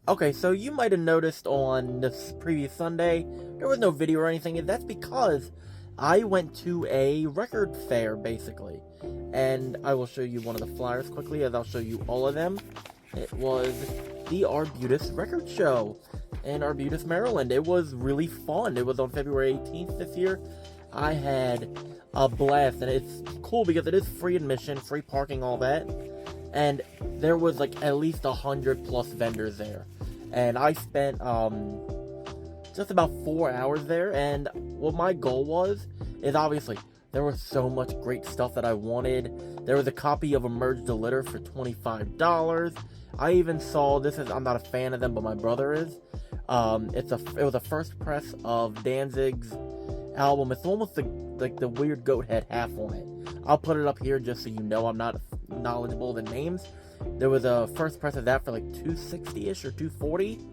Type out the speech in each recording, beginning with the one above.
Okay, so you might have noticed on this previous Sunday, there was no video or anything, and that's because I went to a record fair, basically. And I will show you one of the flyers quickly, as I'll show you all of them. It was the Arbutus Record Show in Arbutus, Maryland. It was really fun. It was on February 18th this year. I had a blast, and it's cool because it is free admission, free parking, all that. And there was like at least 100 plus vendors there. And I spent just about 4 hours there, and what my goal was is obviously there was so much great stuff that I wanted. There was a copy of Emerge the Litter for $25. I even saw, I'm not a fan of them, but my brother is. It was a first press of Danzig's album. It's almost like the weird goat head half on it. I'll put it up here just so you know I'm not knowledgeable in names. There was a first press of that for like $260-ish or $240.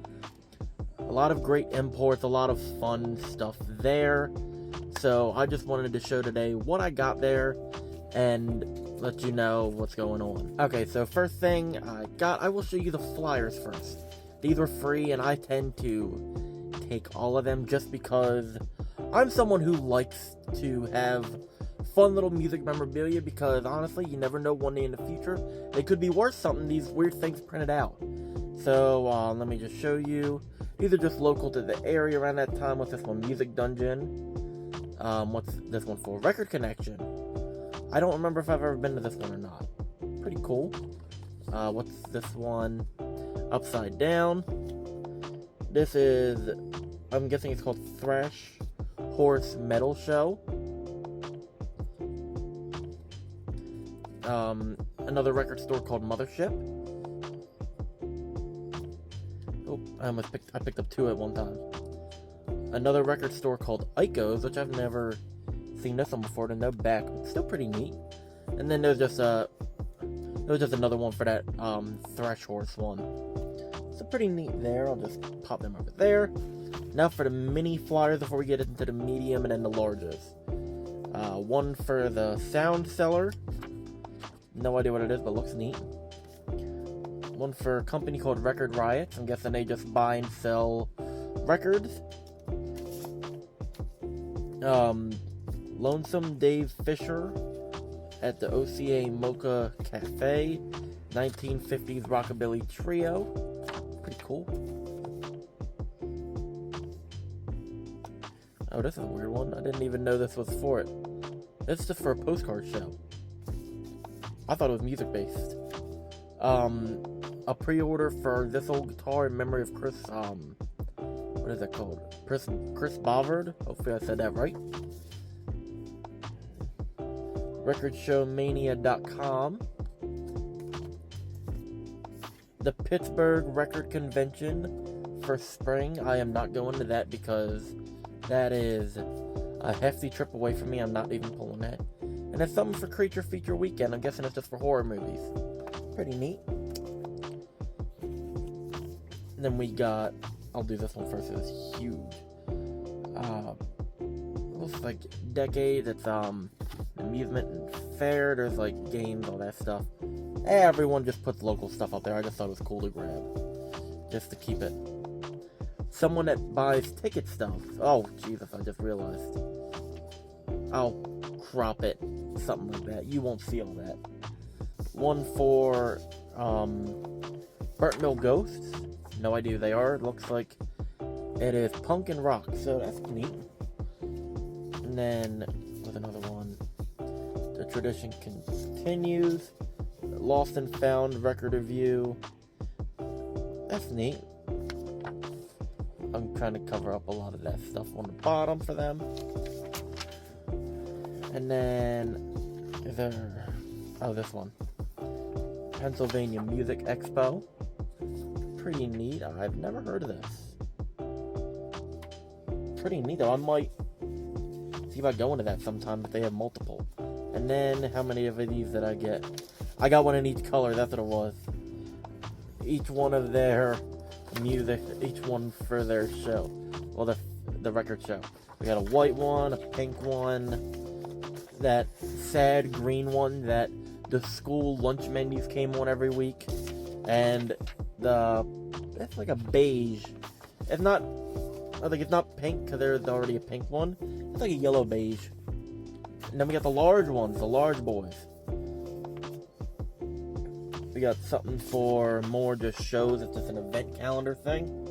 A lot of great imports, a lot of fun stuff there. So I just wanted to show today what I got there and let you know what's going on. Okay, so first thing I will show you the flyers first. These were free, and I tend to take all of them just because I'm someone who likes to have fun little music memorabilia, because honestly, you never know, one day in the future they could be worth something, these weird things printed out. So let me just show you. These are just local to the area around that time. What's this one? Music Dungeon. What's this one for? Record Connection. I don't remember if I've ever been to this one or not. Pretty cool. What's this one? Upside Down. This is, I'm guessing it's called Thrash Horse Metal Show. Another record store called Mothership. Oh, I picked up two at one time. Another record store called Iko's, which I've never seen this one before, to no back. It's still pretty neat. And then there's just another one for that Thrash Horse one. So pretty neat there. I'll just pop them over there. Now for the mini flyers before we get into the medium and then the largest. One for the Sound Seller. No idea what it is, but looks neat. One for a company called Record Riots. I'm guessing they just buy and sell records. Lonesome Dave Fisher at the OCA Mocha Cafe. 1950s Rockabilly Trio. Pretty cool. Oh, this is a weird one. I didn't even know this was for it. It's just for a postcard show. I thought it was music based. A pre-order for this old guitar in memory of Chris, what is that called? Chris Bovard? Hopefully I said that right. RecordShowMania.com. The Pittsburgh Record Convention for spring. I am not going to that because that is a hefty trip away from me. I'm not even pulling that. And it's something for Creature Feature Weekend. I'm guessing it's just for horror movies. Pretty neat. And then we got, I'll do this one first. It's huge. Looks like Decade. It's amusement and fair. There's like games, all that stuff. Everyone just puts local stuff up there. I just thought it was cool to grab, just to keep it. Someone that buys ticket stuff. Oh Jesus! I just realized. I'll crop it, something like that. You won't see all that. One for Burnt Mill Ghosts. No idea who they are. It looks like it is punk and rock, so that's neat. And then with another one, the tradition continues. Lost and Found record review. That's neat. I'm trying to cover up a lot of that stuff on the bottom for them. And then this one. Pennsylvania Music Expo. Pretty neat. I've never heard of this. Pretty neat though. I might see if I go into that sometime if they have multiple. And then how many of these did I get? I got one in each color, that's what it was. Each one of their music, each one for their show. Well, the record show. We got a white one, a pink one, that sad green one that the school lunch menus came on every week, and the That's like a beige. It's not, I think it's not pink because there's already a pink one. It's like a yellow beige. And then we got the large ones, the large boys. We got something for more just shows. It's just an event calendar thing.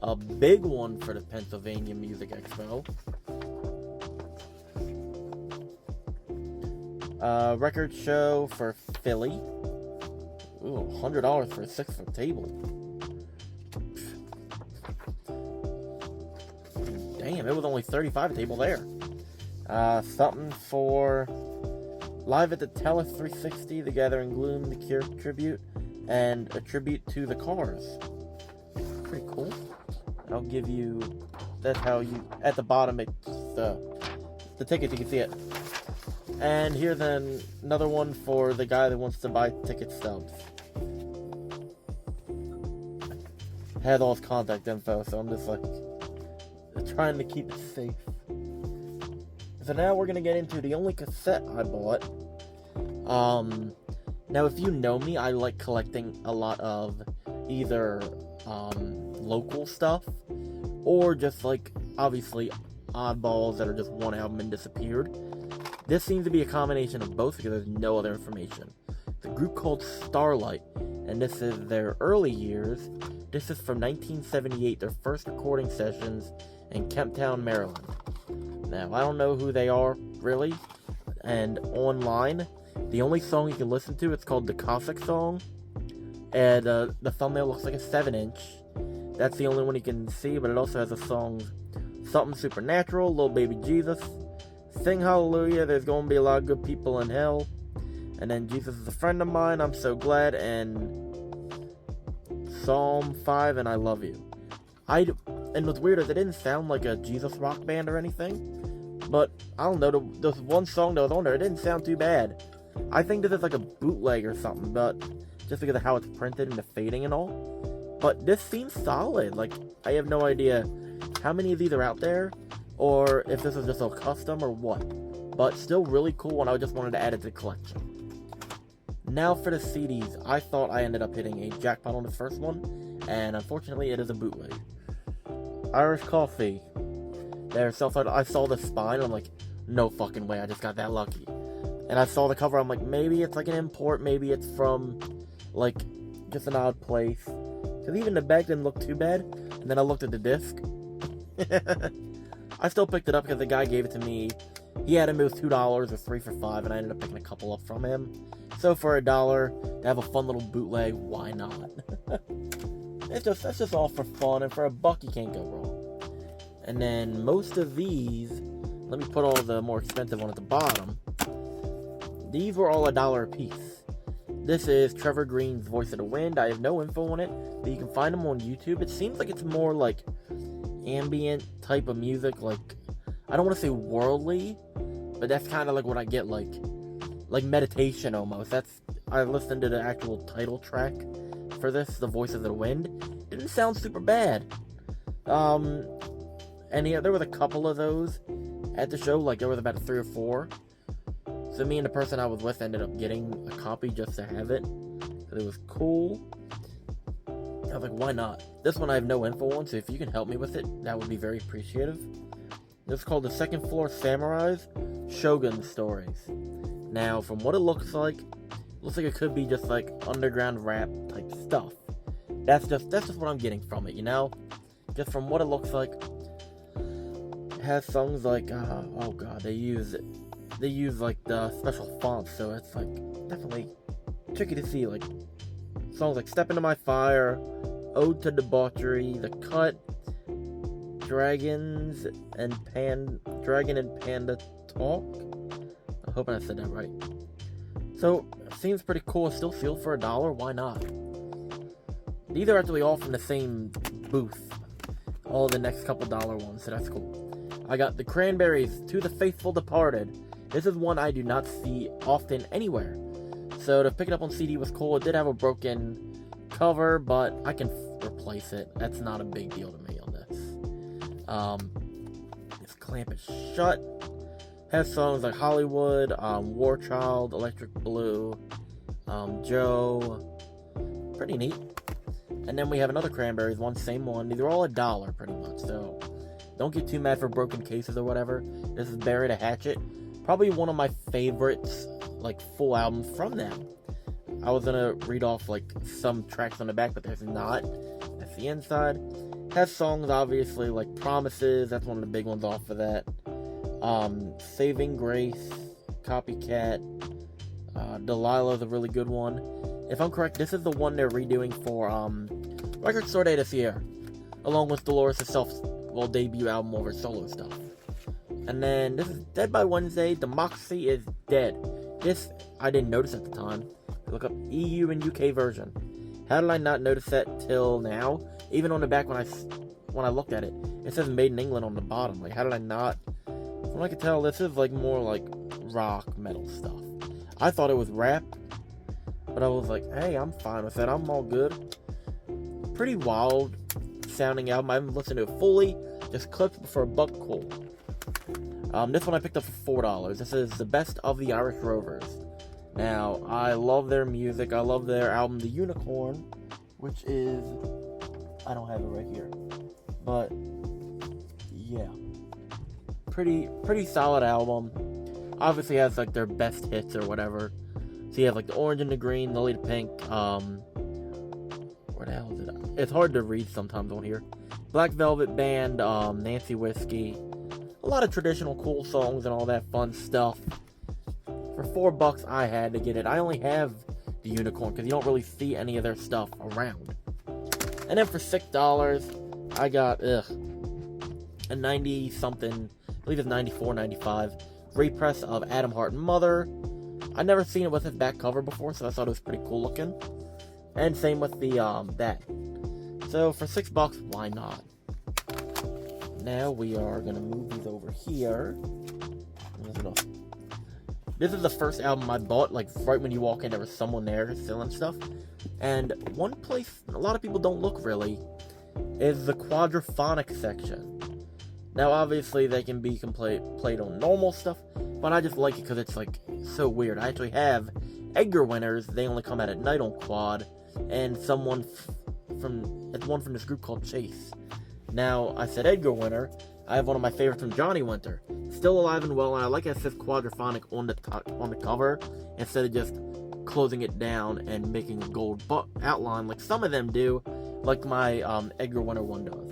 A big one for the Pennsylvania Music Expo. Record show for Philly. Ooh, $100 for a 6-foot table. Damn, it was only $35 a table there. Something for Live at the Tellus 360, The Gathering Gloom, The Cure tribute, and a tribute to the Cars. Pretty cool. I'll give you, that's how you, at the bottom, it's the ticket, you can see it. And here's another one for the guy that wants to buy ticket stubs. Had all his contact info, so I'm just like trying to keep it safe. So now we're gonna get into the only cassette I bought. Now if you know me, I like collecting a lot of either local stuff or just like obviously oddballs that are just one album and disappeared. This seems to be a combination of both because there's no other information. The group called Starlight, and this is their early years. This is from 1978, their first recording sessions in Kemptown, Maryland. Now, I don't know who they are, really, and online, the only song you can listen to, it's called the Cossack Song, and the thumbnail looks like a 7-inch. That's the only one you can see, but it also has a song, Something Supernatural, Little Baby Jesus, Sing Hallelujah, There's Gonna Be a Lot of Good People in Hell, and then Jesus is a Friend of Mine, I'm So Glad, and Psalm 5, and I Love You. And what's weird is it didn't sound like a Jesus rock band or anything, but I don't know, there's one song that was on there, it didn't sound too bad. I think this is like a bootleg or something, but just because of how it's printed and the fading and all. But this seems solid. Like, I have no idea how many of these are out there, or if this is just a custom or what. But still really cool, and I just wanted to add it to the collection. Now for the CDs, I thought I ended up hitting a jackpot on the first one, and unfortunately it is a bootleg. Irish Coffee. They're I saw the spine, and I'm like, no fucking way, I just got that lucky. And I saw the cover, I'm like, maybe it's like an import, maybe it's from, like, just an odd place. Because even the bag didn't look too bad, and then I looked at the disc. I still picked it up because the guy gave it to me. He had it was $2 or 3 for $5, and I ended up picking a couple up from him. So for $1, to have a fun little bootleg, why not? That's just all for fun, and for $1 you can't go wrong. And then most of these, let me put all the more expensive one at the bottom. These were all $1 a piece. This is Trevor Green's Voice of the Wind. I have no info on it, but you can find them on YouTube. It seems like it's more like ambient type of music, like, I don't want to say worldly, but that's kind of like what I get, like meditation almost. I listened to the actual title track for this, The Voice of the Wind. Didn't sound super bad. And yeah, there was a couple of those at the show, like there was about 3 or 4. So me and the person I was with ended up getting a copy just to have it, because it was cool. I was like, why not? This one I have no info on, so if you can help me with it, that would be very appreciative. This is called The Second Floor Samurais, Shogun Stories. Now, from what it looks like it could be just like underground rap type stuff. That's just what I'm getting from it, you know? Just from what it looks like. It has songs like, oh god, they use like the special fonts, so it's like definitely tricky to see, like songs like Step Into My Fire, Ode to Debauchery, The Cut, Dragon and Panda Talk. I'm hoping I said that right. So, seems pretty cool. Still feel for $1, why not? These are actually all from the same booth. All the next couple dollar ones, so that's cool. I got the Cranberries, To the Faithful Departed. This is one I do not see often anywhere. So to pick it up on CD was cool. It did have a broken cover, but I can replace it. That's not a big deal to me on this. This Clamp It Shut. Has songs like Hollywood, War Child, Electric Blue, Joe. Pretty neat. And then we have another Cranberries one, same one. These are all $1 pretty much, so don't get too mad for broken cases or whatever. This is Buried a Hatchet. Probably one of my favorites, like, full albums from them. I was gonna read off, like, some tracks on the back, but there's not. That's the inside. Has songs, obviously, like Promises. That's one of the big ones off of that. Saving Grace, Copycat, Delilah's a really good one. If I'm correct, this is the one they're redoing for Record Store Day this year, along with Dolores' debut album over solo stuff. And then this is Dead by Wednesday, Democracy is Dead. This I didn't notice at the time. Look up EU and UK version. How did I not notice that till now? Even on the back when I looked at it, it says Made in England on the bottom. Like, how did I not? From what I could tell, this is like more like rock metal stuff. I thought it was rap, but I was like, hey, I'm fine with that. I'm all good. Pretty wild sounding album. I haven't listened to it fully. Just clips for $1 cool. This one I picked up for $4. This is The Best of the Irish Rovers. Now, I love their music. I love their album, The Unicorn, which is... I don't have it right here. But, yeah. Pretty solid album. Obviously has, like, their best hits or whatever. So you have, like, The Orange and the Green, Lily the Pink, where the hell is it? It's hard to read sometimes on here. Black Velvet Band, Nancy Whiskey. A lot of traditional cool songs and all that fun stuff. For $4, I had to get it. I only have The Unicorn because you don't really see any of their stuff around. And then for $6, I got, a 90-something, I believe it's 94, 95, repress of Adam Hart and Mother. I'd never seen it with his back cover before, so I thought it was pretty cool looking. And same with the, that. So for $6, why not? Now we are going to move these over here. This is the first album I bought, like, right when you walk in, there was someone there selling stuff. And one place a lot of people don't look, really, is the quadraphonic section. Now, obviously, they can be played on normal stuff, but I just like it because it's, like, so weird. I actually have Edgar Winners. They only come out at night on quad, and it's one from this group called Chase. Now, I said Edgar Winter. I have one of my favorites from Johnny Winter. Still alive and well, and I like it says quadraphonic on the cover, instead of just closing it down and making a gold outline like some of them do, like my Edgar Winter one does.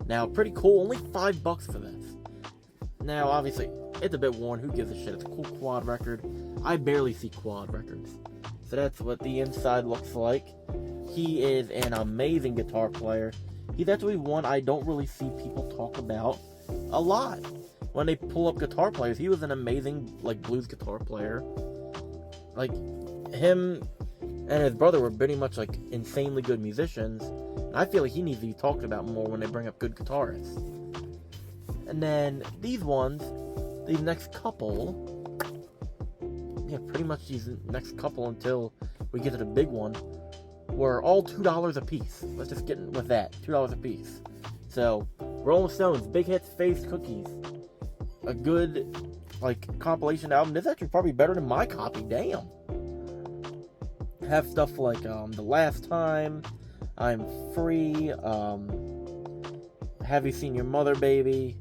Now, pretty cool. Only $5 for this. Now, obviously, it's a bit worn. Who gives a shit? It's a cool quad record. I barely see quad records. So that's what the inside looks like. He is an amazing guitar player. He's actually one I don't really see people talk about a lot. When they pull up guitar players, he was an amazing, like, blues guitar player. Like, him and his brother were pretty much, like, insanely good musicians. And I feel like he needs to be talked about more when they bring up good guitarists. And then these next couple, yeah, pretty much these next couple until we get to the big one, were all $2 a piece. Let's just get with that. $2 a piece. So, Rolling Stones, Big Hits, Phased Cookies. A good, like, compilation album. This is actually probably better than my copy. Damn. Have stuff like, The Last Time, I'm Free, Have You Seen Your Mother, Baby,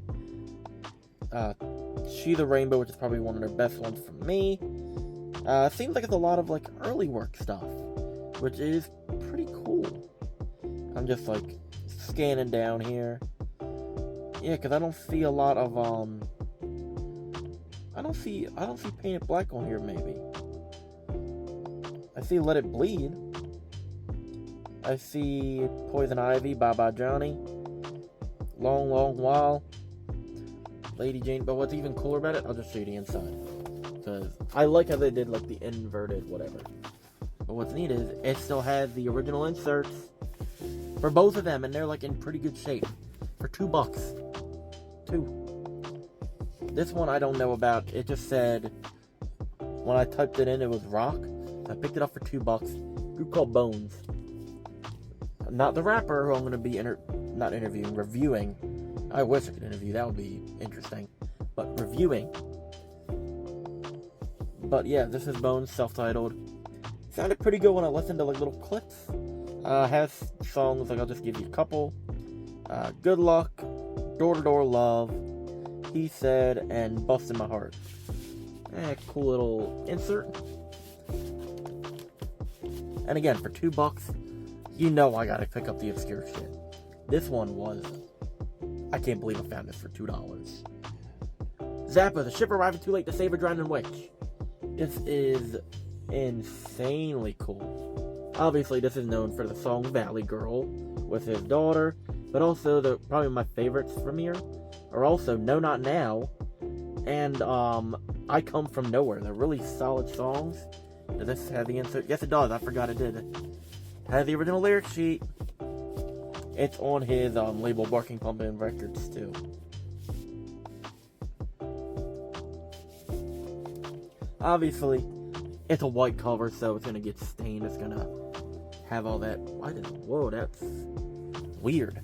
She the Rainbow, which is probably one of their best ones for me. Seems like it's a lot of, like, early work stuff, which is pretty cool. I'm just, like, scanning down here. Yeah, because I don't see a lot of, I don't see Painted Black on here, maybe. I see Let It Bleed. I see Poison Ivy, Bye Bye Johnny. Long, Long While. Lady Jane. But what's even cooler about it, I'll just show you the inside. Because I like how they did, like, the inverted whatever. But what's neat is, it still has the original inserts for both of them, and they're, like, in pretty good shape. For $2. This one I don't know about. It just said, when I typed it in, it was rock. I picked it up for $2. Group called Bones. Not the rapper who I'm going to be reviewing. I wish I could interview. That would be interesting. But reviewing. But yeah, this is Bones, self-titled. Sounded pretty good when I listened to, like, little clips. Has songs like, I'll just give you a couple. Good Luck, Door to Door Love, He Said, and Bustin' My Heart. Cool little insert. And again, for $2, you know I gotta pick up the obscure shit. This one was... I can't believe I found this for $2. Zappa, the ship arriving too late to save a drowning witch. This is insanely cool. Obviously, this is known for the song Valley Girl with his daughter, but also probably my favorites from here are also No Not Now and I Come From Nowhere. They're really solid songs. Does this have the insert? Yes, it does. I forgot it did. It has the original lyric sheet. It's on his label Barking Pumpkin Records too. Obviously, it's a white cover, so it's gonna get stained. It's gonna have all that. Whoa, that's weird.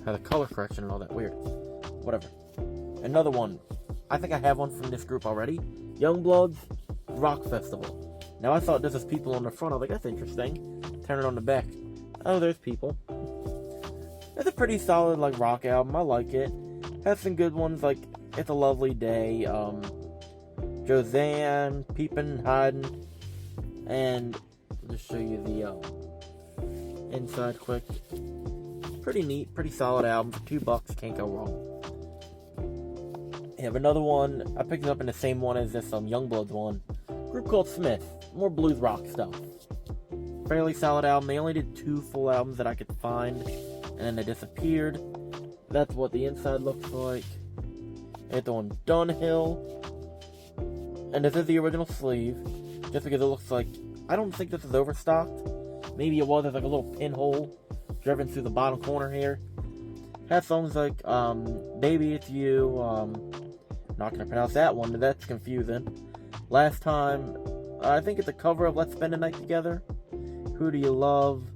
Have the color correction and all that. Weird. Whatever. Another one. I think I have one from this group already. Youngbloods Rock Festival. Now I thought this was people on the front. I was like, that's interesting. Turn it on the back. Oh, there's people. It's a pretty solid like rock album. I like it. Has some good ones like It's a Lovely Day, Joanne, Peepin', Hiding, and I'll just show you the inside quick. Pretty neat, pretty solid album for $2. Can't go wrong. I have another one. I picked it up in the same one as this Youngbloods one. Group called Smith. More blues rock stuff. Fairly solid album. They only did 2 full albums that I could find, and then they disappeared. That's what the inside looks like. It's on Dunhill. And this is the original sleeve. Just because it looks like... I don't think this is overstocked. Maybe it was. There's like a little pinhole driven through the bottom corner here. Has songs like Baby It's You. Not going to pronounce that one. That's confusing. Last Time. I think it's a cover of Let's Spend a Night Together. Who Do You Love?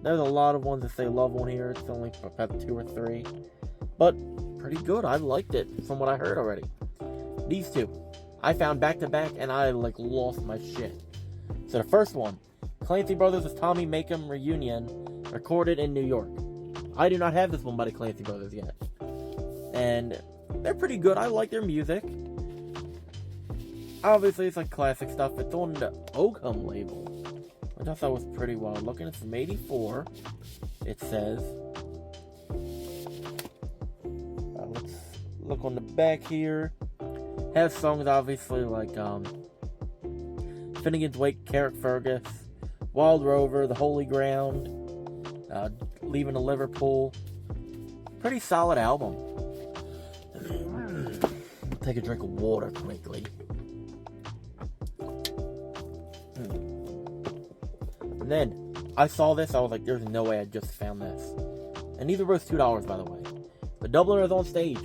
There's a lot of ones that say love on here. It's only about 2 or 3. But pretty good. I liked it from what I heard already. These two I found back to back and I like lost my shit. So the first one, Clancy Brothers' Tommy Makem Reunion, recorded in New York. I do not have this one by the Clancy Brothers yet. And they're pretty good. I like their music. Obviously it's like classic stuff. It's on the Oakham label, which I thought was pretty wild looking. It's from '84. It says. Let's look on the back here. Has songs obviously like Finnegan's Wake, Carrick Fergus, Wild Rover, The Holy Ground, Leaving to Liverpool. Pretty solid album. Take a drink of water quickly. And then I saw this, I was like, there's no way I just found this. And these are both $2, by the way. The Dubliner is on stage.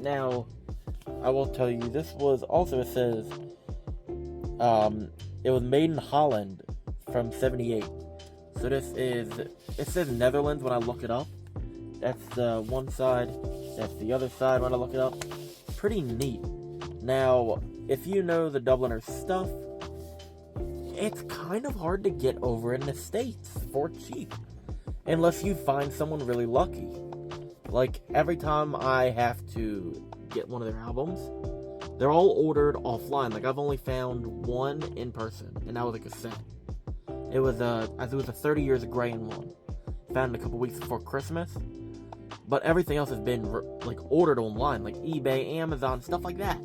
Now, I will tell you, this was also, it says, it was made in Holland from 78. So this is, it says Netherlands when I look it up. That's the one side, that's the other side when I look it up. Pretty neat. Now, if you know the Dubliner stuff, it's kind of hard to get over in the States for cheap. Unless you find someone really lucky. Like, every time I have to get one of their albums, they're all ordered offline. Like, I've only found one in person, and that was a cassette. It was a 30 Years of Grey in one. Found it a couple weeks before Christmas. But everything else has been, like, ordered online. Like, eBay, Amazon, stuff like that.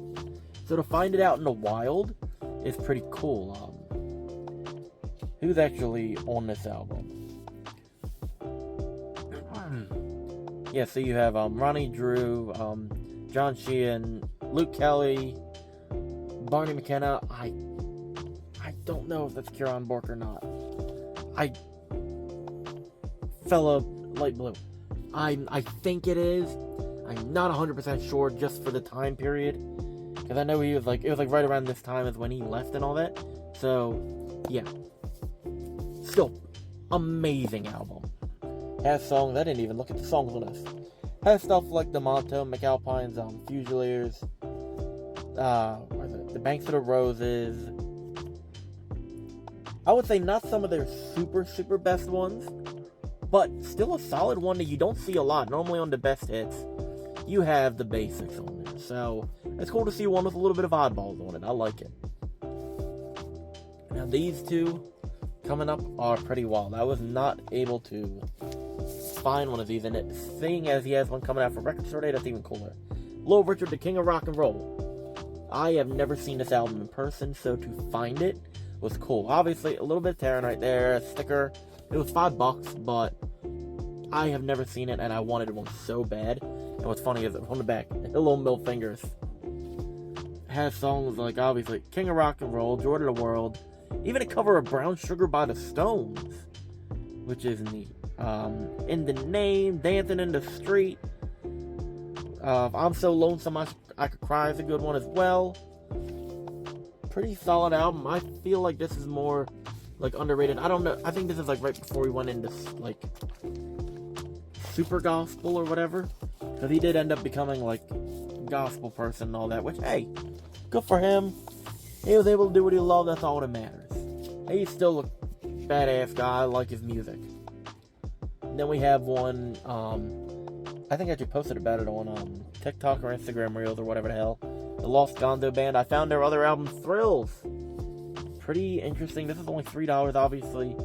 So to find it out in the wild is pretty cool. Who's actually on this album? Yeah, so you have Ronnie Drew, John Sheehan, Luke Kelly, Barney McKenna. I don't know if that's Kieran Bork or not. Fella light blue. I think it is. I'm not 100% sure just for the time period. Because I know he was like, it was like right around this time as when he left and all that. So, yeah. Still, amazing album. Has songs, I didn't even look at the songs on this. Has stuff like Demonto, McAlpine's Fusiliers, what is it? The Banks of the Roses, I would say not some of their super best ones, but still a solid one that you don't see a lot. Normally on the best hits, you have the basics on there. So it's cool to see one with a little bit of oddballs on it. I like it. Now these two coming up are pretty wild. I was not able to find one of these, and it, seeing as he has one coming out for Record Store Day, that's even cooler. Little Richard, the King of Rock and Roll. I have never seen this album in person, so to find it was cool. Obviously, a little bit of tearing right there, a sticker. It was $5, but I have never seen it, and I wanted one so bad. And what's funny is on the back, Hello Middle Fingers has songs like, obviously, King of Rock and Roll, Joy to the World, even a cover of Brown Sugar by the Stones, which is neat. In the Name, Dancing in the Street, I'm So Lonesome I Could Cry is a good one as well. Pretty solid album. I feel like this is more like underrated. I don't know. I think this is like right before he went into like super gospel or whatever, because he did end up becoming like gospel person and all that. Which, hey, good for him. He was able to do what he loved. That's all that matters. He's still a badass guy. I like his music. And then we have one. I think I actually posted about it on TikTok or Instagram Reels or whatever the hell. The Lost Gonzo Band. I found their other album, Thrills. Pretty interesting. This is only $3, obviously.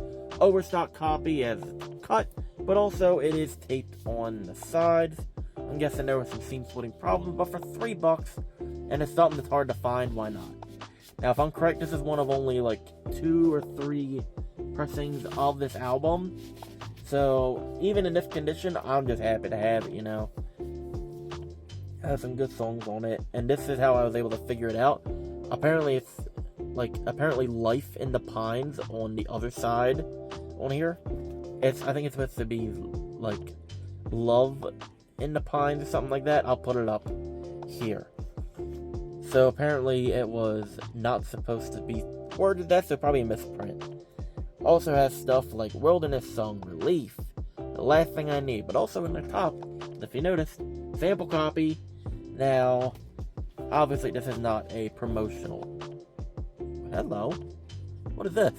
Overstock copy as cut, but also it is taped on the sides. I'm guessing there was some seam splitting problems, but for $3, and it's something that's hard to find, why not? Now, if I'm correct, this is one of only like 2 or 3 pressings of this album. So, even in this condition, I'm just happy to have it, you know. It has some good songs on it, and this is how I was able to figure it out. Apparently, it's apparently Life in the Pines on the other side on here. I think it's supposed to be like Love in the Pines or something like that. I'll put it up here. So apparently it was not supposed to be worded that, so probably a misprint. Also has stuff like Wilderness Song, Relief, The Last Thing I Need, but also in the top, if you noticed, sample copy. Now, obviously this is not a promotional. Hello? What is this?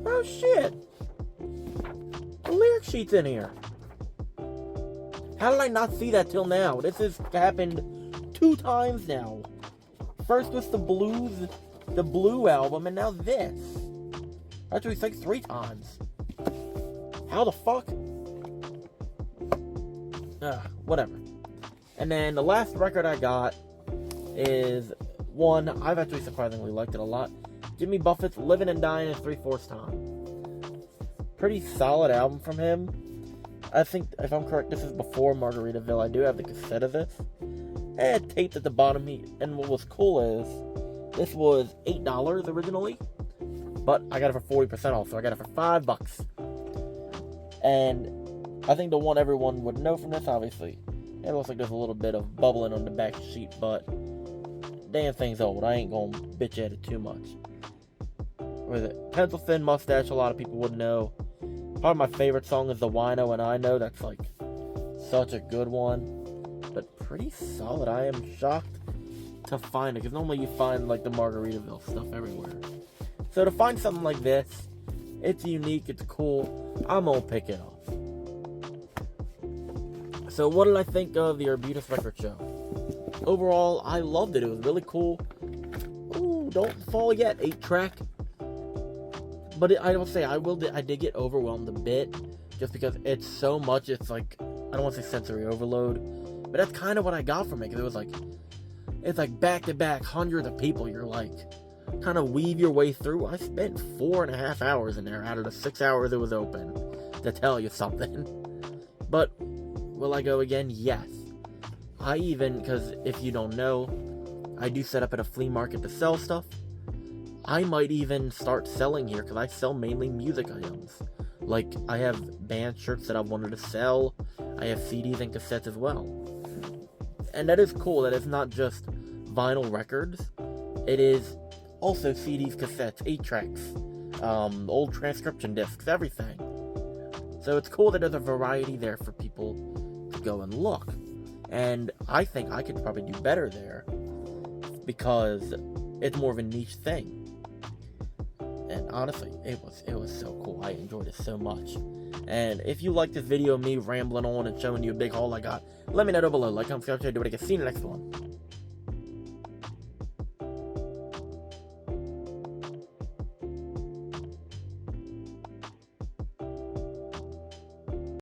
Oh shit! The lyric sheet's in here. How did I not see that till now? This has happened 2 times now. First was the Blue album, and now this. Actually, it's like 3 times. How the fuck? Whatever. And then the last record I got is one I've actually surprisingly liked it a lot. Jimmy Buffett's Living and Dying in 3/4 Time. Pretty solid album from him. I think, if I'm correct, this is before Margaritaville. I do have the cassette of this. It had taped at the bottom, and what was cool is, this was $8 originally, but I got it for 40% off, so I got it for $5. And I think the one everyone would know from this, obviously, it looks like there's a little bit of bubbling on the back sheet, but damn thing's old. I ain't gonna bitch at it too much. What is it? Pencil Thin Mustache, a lot of people would know. Probably my favorite song is The Wino and I Know. That's like such a good one. But pretty solid. I am shocked to find it, because normally you find like the Margaritaville stuff everywhere. So to find something like this, it's unique, it's cool, I'm gonna pick it off. So what did I think of the Arbutus Record Show? Overall, I loved it. It was really cool. Ooh, don't fall yet, 8-track. But I will say, I did get overwhelmed a bit, just because it's so much. It's like, I don't want to say sensory overload, but that's kind of what I got from it. Because it was like, it's like back to back, hundreds of people. You're like, kind of weave your way through. I spent 4.5 hours in there out of the 6 hours it was open, to tell you something. But will I go again? Yes. I even, because if you don't know, I do set up at a flea market to sell stuff. I might even start selling here, because I sell mainly music items. Like, I have band shirts that I wanted to sell. I have CDs and cassettes as well. And that is cool, that it's not just vinyl records. It is also CDs, cassettes, 8-tracks, old transcription discs, everything. So it's cool that there's a variety there for people to go and look. And I think I could probably do better there, because it's more of a niche thing. honestly, it was so cool. I enjoyed it so much. And if you like this video of me rambling on and showing you a big haul I got, let me know down below. Like, comment, subscribe, do what I can. See you in the next one.